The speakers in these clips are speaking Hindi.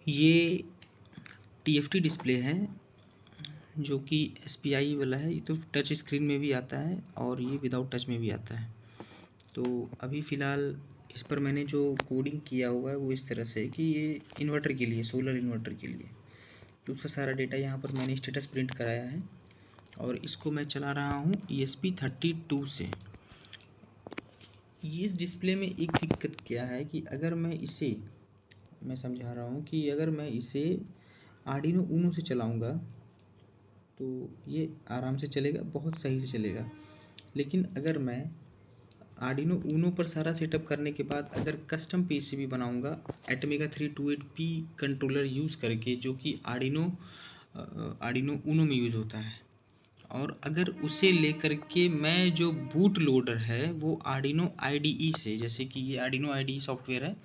ये TFT डिस्प्ले है जो कि SPI वाला है। ये तो टच स्क्रीन में भी आता है और ये विदाउट टच में भी आता है। तो अभी फ़िलहाल इस पर मैंने जो कोडिंग किया हुआ है वो इस तरह से है कि ये इन्वर्टर के लिए, सोलर इन्वर्टर के लिए, तो उसका सारा डेटा यहाँ पर मैंने स्टेटस प्रिंट कराया है और इसको मैं चला रहा हूँ ESP32 से। इस डिस्प्ले में एक दिक्कत क्या है कि अगर मैं समझा रहा हूँ कि अगर मैं इसे आर्डिनो ऊनो से चलाऊँगा तो ये आराम से चलेगा, बहुत सही से चलेगा। लेकिन अगर मैं आर्डिनो ऊनो पर सारा सेटअप करने के बाद अगर कस्टम PCB बनाऊँगा एटमेगा 328P कंट्रोलर यूज़ करके, जो कि आर्डिनो ऊनो में यूज़ होता है, और अगर उसे लेकर के मैं जो बूट लोडर है वो आर्डिनो IDE से, जैसे कि ये आर्डिनो IDE सॉफ्टवेयर है,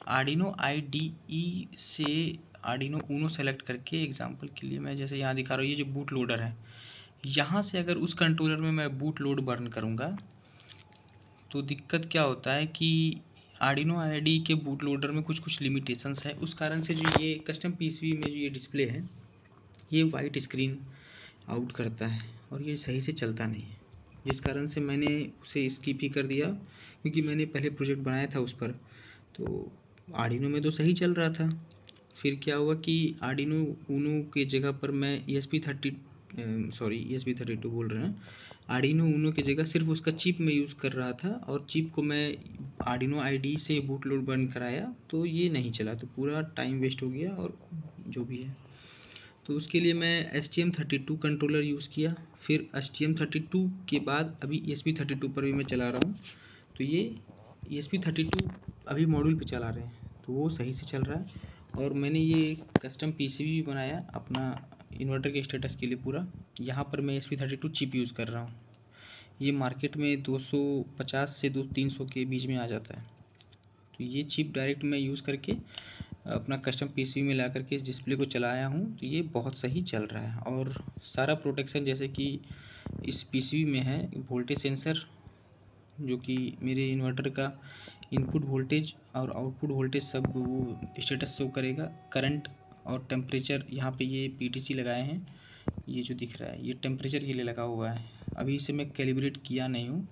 आर्डिनो IDE से आर्डिनो ऊनो सेलेक्ट करके, एग्जांपल के लिए मैं जैसे यहाँ दिखा रहा हूँ, ये जो बूट लोडर है, यहाँ से अगर उस कंट्रोलर में मैं बूट लोड बर्न करूँगा तो दिक्कत क्या होता है कि आर्डिनो IDE के बूट लोडर में कुछ लिमिटेशंस है। उस कारण से जो ये कस्टम PCB में जो ये डिस्प्ले है ये वाइट स्क्रीन आउट करता है और ये सही से चलता नहीं है, जिस कारण से मैंने उसे स्किप ही कर दिया, क्योंकि मैंने पहले प्रोजेक्ट बनाया था उस पर। तो आर्डिनो में तो सही चल रहा था। फिर क्या हुआ कि आर्डिनो ऊनो के जगह पर मैं ESP32 बोल रहे हैं, आर्डिनो ऊनो की जगह सिर्फ उसका चिप में यूज़ कर रहा था और चिप को मैं आर्डिनो IDE से बूट लोड बर्न कराया तो ये नहीं चला, तो पूरा टाइम वेस्ट हो गया और जो भी है। तो उसके लिए मैं STM32 कंट्रोलर यूज़ किया। फिर STM32 के बाद अभी ESP32 पर भी मैं चला रहा हूँ। तो ये ESP32 अभी मॉड्यूल पे चला रहे हैं तो वो सही से चल रहा है। और मैंने ये कस्टम PCB भी बनाया अपना इन्वर्टर के स्टेटस के लिए पूरा। यहाँ पर मैं ESP32 चिप यूज़ कर रहा हूँ। ये मार्केट में 250 से 300 के बीच में आ जाता है। तो ये चिप डायरेक्ट मैं यूज़ करके अपना कस्टम PCB में ला करके इस डिस्प्ले को चलाया हूँ, तो ये बहुत सही चल रहा है। और सारा प्रोटेक्शन जैसे कि इस PCB में है वोल्टेज सेंसर, जो कि मेरे इन्वर्टर का इनपुट वोल्टेज और आउटपुट वोल्टेज सब वो स्टेटस शो करेगा, करंट और टेम्परेचर। यहाँ पे ये PTC लगाए हैं, ये जो दिख रहा है ये टेम्परेचर के लिए लगा हुआ है। अभी इसे मैं कैलिब्रेट किया नहीं हूँ।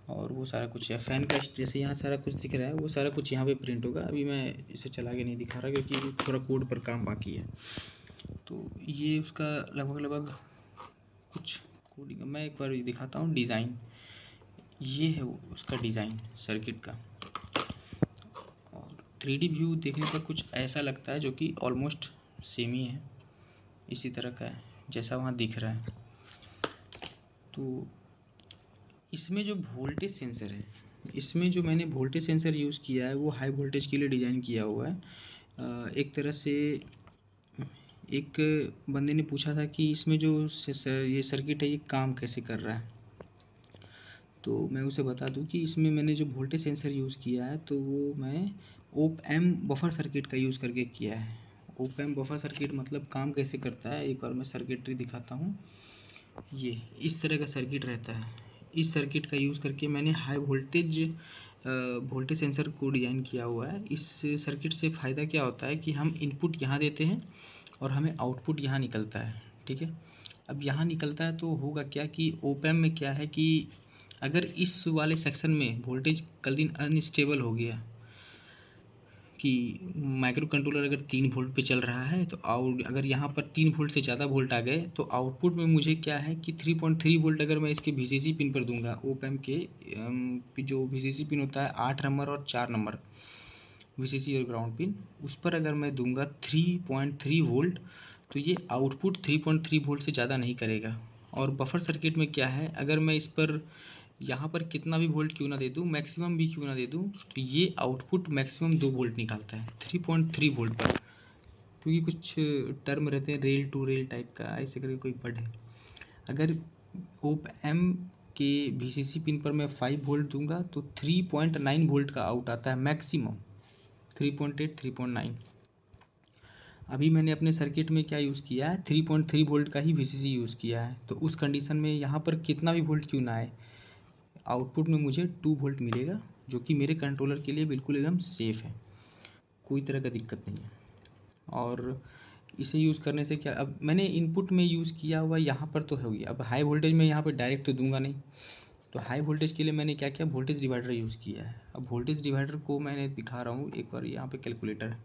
और वो सारा कुछ है, फ़ैन का जैसे यहाँ सारा कुछ दिख रहा है वो सारा कुछ यहाँ पे प्रिंट होगा। अभी मैं इसे चला के नहीं दिखा रहा क्योंकि थोड़ा कोड पर काम बाकी है। तो ये उसका लगभग कुछ कोडिंग मैं एक बार दिखाता हूँ। डिज़ाइन ये है उसका डिज़ाइन सर्किट का, और 3D व्यू देखने पर कुछ ऐसा लगता है जो कि ऑलमोस्ट सेम ही है, इसी तरह का है जैसा वहाँ दिख रहा है। तो इसमें जो वोल्टेज सेंसर है, इसमें जो मैंने वोल्टेज सेंसर यूज़ किया है वो हाई वोल्टेज के लिए डिज़ाइन किया हुआ है। एक तरह से एक बंदे ने पूछा था कि इसमें जो ये सर्किट है ये काम कैसे कर रहा है, तो मैं उसे बता दूं कि इसमें मैंने जो वोल्टेज सेंसर यूज़ किया है तो वो मैं ओप एम बफर सर्किट का यूज़ करके किया है। ओप एम बफर सर्किट मतलब काम कैसे करता है, एक बार मैं सर्किटरी दिखाता हूँ। ये इस तरह का सर्किट रहता है। इस सर्किट का यूज़ करके मैंने हाई वोल्टेज सेंसर को डिज़ाइन किया हुआ है। इस सर्किट से फ़ायदा क्या होता है कि हम इनपुट यहाँ देते हैं और हमें आउटपुट यहाँ निकलता है, ठीक है। अब यहाँ निकलता है तो होगा क्या कि ओप एम्प में क्या है कि अगर इस वाले सेक्शन में वोल्टेज कल दिन अनस्टेबल हो गया कि माइक्रो कंट्रोलर अगर 3 वोल्ट पे चल रहा है तो अगर यहाँ पर 3 वोल्ट से ज़्यादा वोल्ट आ गए तो आउटपुट में मुझे क्या है कि 3.3 वोल्ट अगर मैं इसके VCC पिन पर दूंगा, ओप एम्प के जो VCC पिन होता है 8 नंबर और 4 नंबर VCC और ग्राउंड पिन, उस पर अगर मैं दूंगा 3.3 वोल्ट तो ये आउटपुट 3.3 वोल्ट से ज़्यादा नहीं करेगा। और बफर सर्किट में क्या है, अगर मैं इस पर यहाँ पर कितना भी वोल्ट क्यों ना दे दूँ, मैक्सिमम भी क्यों ना दे दूँ, तो ये आउटपुट मैक्सिमम 2 वोल्ट निकालता है 3.3 वोल्ट पर। क्योंकि कुछ टर्म रहते हैं रेल टू रेल टाइप का, ऐसे करके कोई वर्ड है। अगर ओप एम के VCC पिन पर मैं 5 वोल्ट दूंगा तो 3.9 वोल्ट का आउट आता है मैक्सिमम, 3.8 3.9। अभी मैंने अपने सर्किट में क्या यूज़ किया है, 3.3 वोल्ट का ही VCC यूज़ किया है। तो उस कंडीशन में यहाँ पर कितना भी वोल्ट क्यों ना आए, आउटपुट में मुझे 2 वोल्ट मिलेगा, जो कि मेरे कंट्रोलर के लिए बिल्कुल एकदम सेफ़ है, कोई तरह का दिक्कत नहीं है। और इसे यूज़ करने से क्या, अब मैंने इनपुट में यूज़ किया हुआ यहाँ पर तो है ही, अब हाई वोल्टेज में यहाँ पर डायरेक्ट तो दूंगा नहीं, तो हाई वोल्टेज के लिए मैंने क्या किया, वोल्टेज डिवाइडर यूज़ किया है। अब वोल्टेज डिवाइडर को मैंने दिखा रहा हूँ एक बार, यहाँ पे कैलकुलेटर है।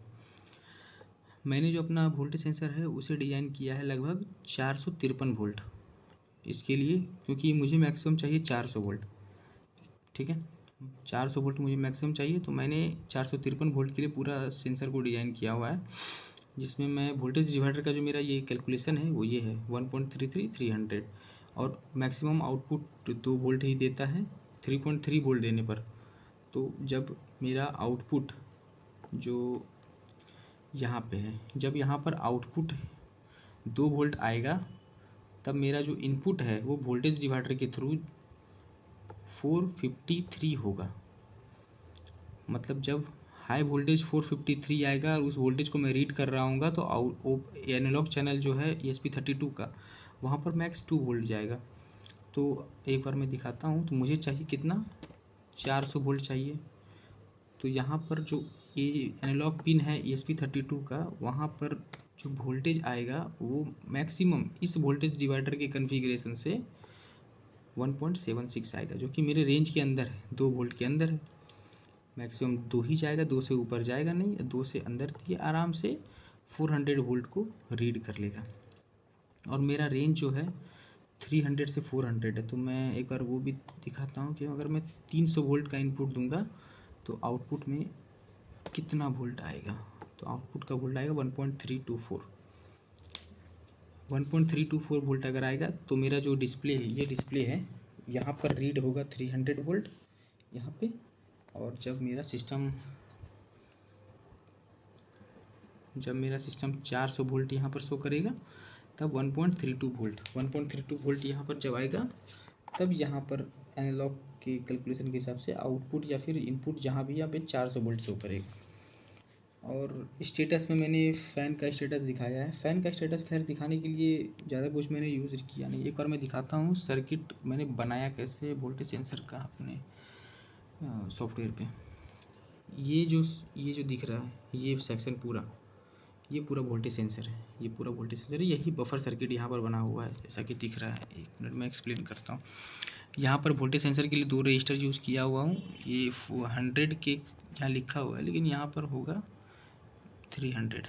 मैंने जो अपना वोल्टेज सेंसर है उसे डिज़ाइन किया है लगभग 453 वोल्ट इसके लिए, क्योंकि मुझे मैक्सिमम चाहिए 400 वोल्ट। ठीक है, 400 वोल्ट मुझे मैक्सिमम चाहिए, तो मैंने 453 वोल्ट के लिए पूरा सेंसर को डिज़ाइन किया हुआ है, जिसमें मैं वोल्टेज डिवाइडर का जो मेरा ये कैलकुलेशन है वो ये है 1.33 और मैक्सिमम आउटपुट 2 वोल्ट ही देता है 3.3 वोल्ट देने पर। तो जब मेरा आउटपुट जो यहाँ पे है, जब यहाँ पर आउटपुट 2 वोल्ट आएगा, तब मेरा जो इनपुट है वो वोल्टेज डिवाइडर के थ्रू 453 होगा। मतलब जब हाई वोल्टेज 453 आएगा और उस वोल्टेज को मैं रीड कर रहा हूँगा, तो एनालॉग चैनल जो है ESP32 का, वहाँ पर मैक्स 2 वोल्ट जाएगा। तो एक बार मैं दिखाता हूँ, तो मुझे चाहिए कितना, 400 वोल्ट चाहिए। तो यहाँ पर जो ये एनालॉग पिन है ESP32 का, वहाँ पर जो वोल्टेज आएगा वो मैक्सिमम इस वोल्टेज डिवाइडर के कॉन्फ़िगरेशन से 1.76 आएगा, जो कि मेरे रेंज के अंदर है, 2 वोल्ट के अंदर है। मैक्सिमम 2 ही जाएगा, 2 से ऊपर जाएगा नहीं, 2 से अंदर ये आराम से 400 वोल्ट को रीड कर लेगा। और मेरा रेंज जो है 300 से 400 है। तो मैं एक बार वो भी दिखाता हूँ कि अगर मैं 300 वोल्ट का इनपुट दूंगा तो आउटपुट में कितना वोल्ट आएगा। तो आउटपुट का वोल्ट आएगा 1.324 वोल्ट अगर आएगा, तो मेरा जो डिस्प्ले है, ये डिस्प्ले है, यहाँ पर रीड होगा 300 वोल्ट यहाँ पे। और जब मेरा सिस्टम 400 वोल्ट यहाँ पर शो करेगा, तब 1.32 वोल्ट यहाँ पर जब आएगा, तब यहाँ पर एनालॉग के कैलकुलेशन के हिसाब से आउटपुट या फिर इनपुट जहाँ भी यहाँ पे 400 वोल्ट शो करेगा। और स्टेटस में मैंने फ़ैन का स्टेटस दिखाया है। फ़ैन का स्टेटस खैर दिखाने के लिए ज़्यादा कुछ मैंने यूज़ किया नहीं। एक बार मैं दिखाता हूँ सर्किट मैंने बनाया कैसे वोल्टेज सेंसर का अपने सॉफ्टवेयर पे। ये जो दिख रहा है, ये सेक्शन पूरा, ये पूरा वोल्टेज सेंसर है, ये पूरा वोल्टेज सेंसर है। यही बफर सर्किट यहाँ पर बना हुआ है, जैसा कि दिख रहा है। एक मिनट में एक्सप्लेन करता हूँ। यहाँ पर वोल्टेज सेंसर के लिए 2 रजिस्टर यूज़ किया हुआ हूँ। ये 100 के यहाँ लिखा हुआ है, लेकिन यहाँ पर होगा 300।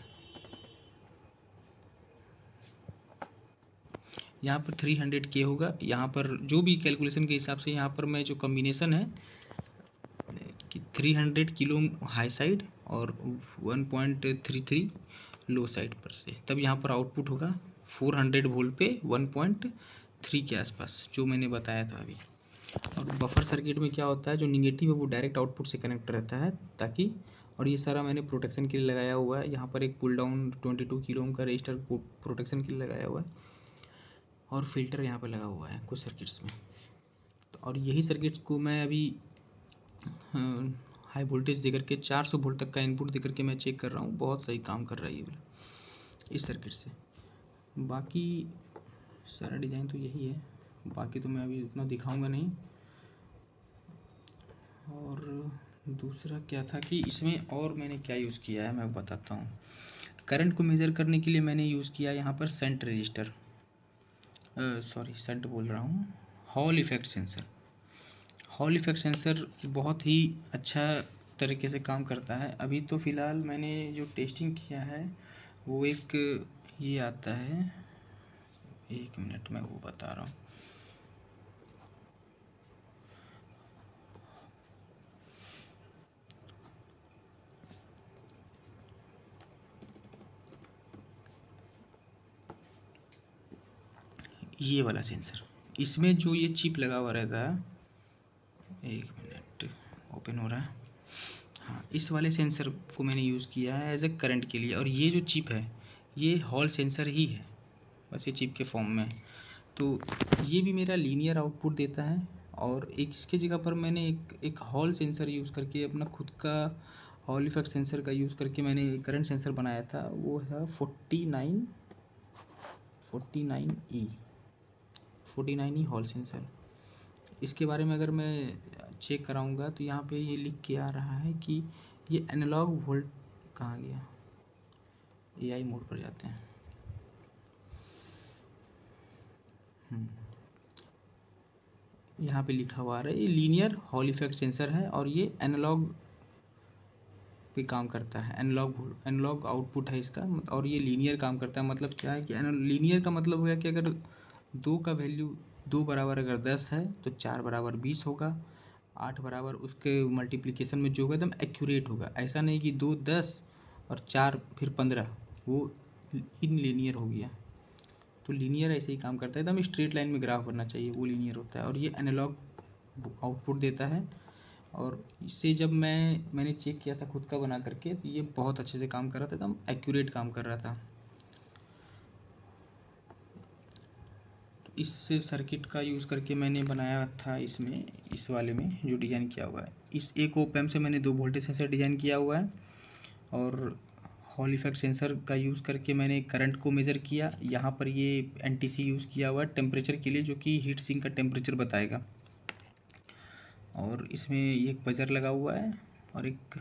यहाँ पर 300 के होगा। यहाँ पर जो भी कैलकुलेशन के हिसाब से यहाँ पर मैं जो कॉम्बिनेशन है कि 300 किलो हाई साइड और 1.33 लो साइड पर से, तब यहाँ पर आउटपुट होगा 400 वोल्ट पे 1.3 के आसपास, जो मैंने बताया था अभी। और बफर सर्किट में क्या होता है, जो निगेटिव है वो डायरेक्ट आउटपुट से कनेक्ट रहता है, ताकि, और ये सारा मैंने प्रोटेक्शन के लिए लगाया हुआ है। यहाँ पर एक पुल डाउन 22 किलो ओम का रजिस्टर प्रोटेक्शन के लिए लगाया हुआ है, और फिल्टर यहाँ पर लगा हुआ है कुछ सर्किट्स में। तो और यही सर्किट्स को मैं अभी हाई वोल्टेज देकर के 400 वोल्ट तक का इनपुट देकर के मैं चेक कर रहा हूँ, बहुत सही काम कर रहा है ये वाला इस सर्किट से। बाकी सारा डिज़ाइन तो यही है, बाकी तो मैं अभी उतना दिखाऊंगा नहीं। और दूसरा क्या था कि इसमें और मैंने क्या यूज़ किया है मैं बताता हूँ। करंट को मेज़र करने के लिए मैंने यूज़ किया यहाँ पर शंट रजिस्टर, शंट बोल रहा हूँ, hall effect sensor. Hall effect sensor बहुत ही अच्छा तरीके से काम करता है। अभी तो फ़िलहाल मैंने जो टेस्टिंग किया है वो एक ये आता है, 1 मिनट में वो बता रहा हूँ। ये वाला सेंसर, इसमें जो ये चिप लगा हुआ रहता है, 1 मिनट ओपन हो रहा है, हाँ, इस वाले सेंसर को मैंने यूज़ किया है एज ए करंट के लिए। और ये जो चिप है ये हॉल सेंसर ही है, बस ये चिप के फॉर्म में। तो ये भी मेरा लीनियर आउटपुट देता है। और एक इसके जगह पर मैंने एक हॉल सेंसर यूज़ करके अपना खुद का हॉल इफेक्ट सेंसर का यूज़ करके मैंने करंट सेंसर बनाया था। वो है 49E हॉल सेंसर। इसके बारे में अगर मैं चेक कराऊंगा तो यहाँ पे ये लिख के आ रहा है कि ये एनालॉग वोल्ट, कहाँ गया, AI मोड पर जाते हैं। यहाँ पे लिखा हुआ आ रहा है ये लीनियर हॉल इफेक्ट सेंसर है और ये एनालॉग पे काम करता है। एनालॉग आउटपुट है इसका और ये लीनियर काम करता है। मतलब क्या है कि लीनियर का मतलब हो गया कि अगर 2 का वैल्यू 2 बराबर अगर 10 है तो 4 बराबर 20 होगा, 8 बराबर उसके मल्टीप्लिकेशन में जो होगा एकदम एक्यूरेट होगा। ऐसा नहीं कि 2 10 और 4 फिर 15, वो इन लीनियर हो गया। तो लीनियर ऐसे ही काम करता है, एकदम स्ट्रेट लाइन में ग्राफ बनना चाहिए, वो लीनियर होता है। और ये एनालॉग आउटपुट देता है और इससे जब मैंने चेक किया था खुद का बना करके तो ये बहुत अच्छे से काम कर रहा था, एकदम एक्यूरेट काम कर रहा था। तो इस सर्किट का यूज़ करके मैंने बनाया था इसमें, इस वाले में जो डिज़ाइन किया हुआ है, इस एक ओप एम्प से मैंने 2 वोल्टेज सेंसर डिज़ाइन किया हुआ है और हॉल इफेक्ट सेंसर का यूज़ करके मैंने करंट को मेज़र किया। यहाँ पर ये NTC यूज़ किया हुआ है टेम्परेचर के लिए, जो कि हीट सिंक का टेम्परेचर बताएगा। और इसमें एक बजर लगा हुआ है और एक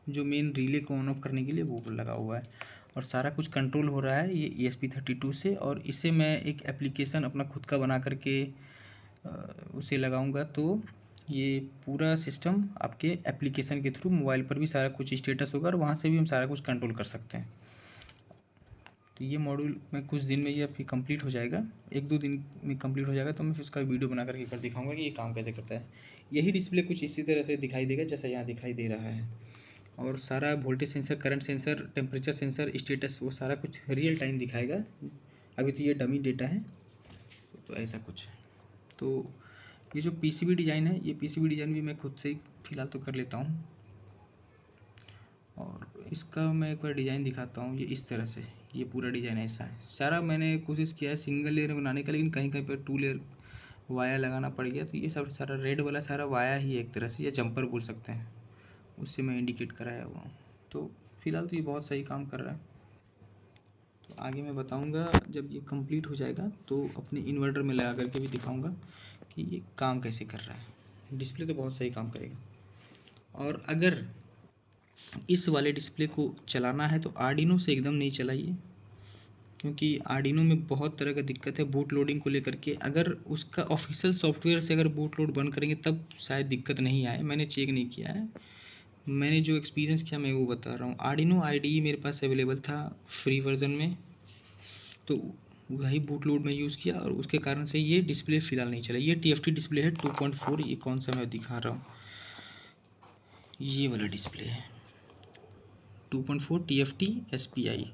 जो मेन रिले को ऑन ऑफ करने के लिए वो लगा हुआ है। और सारा कुछ कंट्रोल हो रहा है ये ESP32 से। और इसे मैं एक एप्लीकेशन अपना खुद का बना करके उसे लगाऊंगा तो ये पूरा सिस्टम आपके एप्लीकेशन के थ्रू मोबाइल पर भी सारा कुछ स्टेटस होगा और वहाँ से भी हम सारा कुछ कंट्रोल कर सकते हैं। तो ये मॉड्यूल में कुछ दिन में ये आपकी कंप्लीट हो जाएगा, 1-2 दिन में कंप्लीट हो जाएगा। तो मैं फिर उसका वीडियो बना करके कर दिखाऊंगा कि ये काम कैसे करता है। यही डिस्प्ले कुछ इसी तरह से दिखाई देगा जैसा यहाँ दिखाई दे रहा है। और सारा voltage sensor, current sensor, temperature sensor, status, वो सारा कुछ रियल टाइम दिखाएगा। अभी तो ये डमी डेटा है, तो ऐसा कुछ। तो ये जो PCB डिज़ाइन है, ये PCB डिज़ाइन भी मैं खुद से ही फ़िलहाल तो कर लेता हूँ। और इसका मैं एक बार डिज़ाइन दिखाता हूँ। ये इस तरह से, ये पूरा डिज़ाइन ऐसा है। सारा मैंने कोशिश किया है सिंगल लेयर बनाने का, लेकिन कहीं कहीं पर 2 लेयर वाया लगाना पड़ गया। तो ये सब सारा रेड वाला सारा वाया ही है एक तरह से, या जंपर बोल सकते हैं, उससे मैं इंडिकेट कराया हुआ हूँ। तो फ़िलहाल तो ये बहुत सही काम कर रहा है। तो आगे मैं बताऊँगा जब ये कंप्लीट हो जाएगा तो अपने इन्वर्टर में लगा करके भी दिखाऊँगा कि ये काम कैसे कर रहा है। डिस्प्ले तो बहुत सही काम करेगा। और अगर इस वाले डिस्प्ले को चलाना है तो आर्डिनो से एकदम नहीं चलाइए, क्योंकि आर्डिनो में बहुत तरह का दिक्कत है बूट लोडिंग को लेकर के। अगर उसका ऑफिशियल सॉफ्टवेयर से अगर बूट लोड बंद करेंगे तब शायद दिक्कत नहीं आए, मैंने चेक नहीं किया है। मैंने जो एक्सपीरियंस किया मैं वो बता रहा हूँ। आर्डिनो IDE मेरे पास अवेलेबल था फ्री वर्जन में, तो वही बूट लोड में यूज़ किया और उसके कारण से ये डिस्प्ले फ़िलहाल नहीं चला। ये TFT डिस्प्ले है 2.4। ये कौन सा मैं दिखा रहा हूँ, ये वाला डिस्प्ले है 2.4 TFT SPI।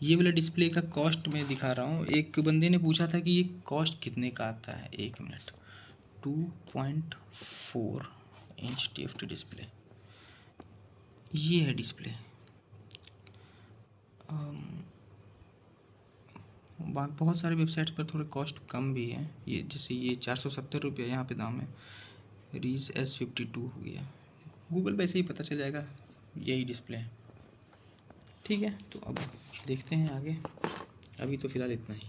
ये वाला डिस्प्ले का कॉस्ट मैं दिखा रहा हूँ। एक बंदे ने पूछा था कि ये कॉस्ट कितने का आता है, 1 मिनट। 2.4 इंच TFT डिस्प्ले, ये है डिस्प्ले। बहुत सारे वेबसाइट्स पर थोड़े कॉस्ट कम भी है। ये जैसे ये 470 रुपये यहाँ पे दाम है। रीज S52 हो गया, गूगल पे ऐसे ही पता चल जाएगा, यही डिस्प्ले है। ठीक है, तो अब देखते हैं आगे। अभी तो फ़िलहाल इतना ही।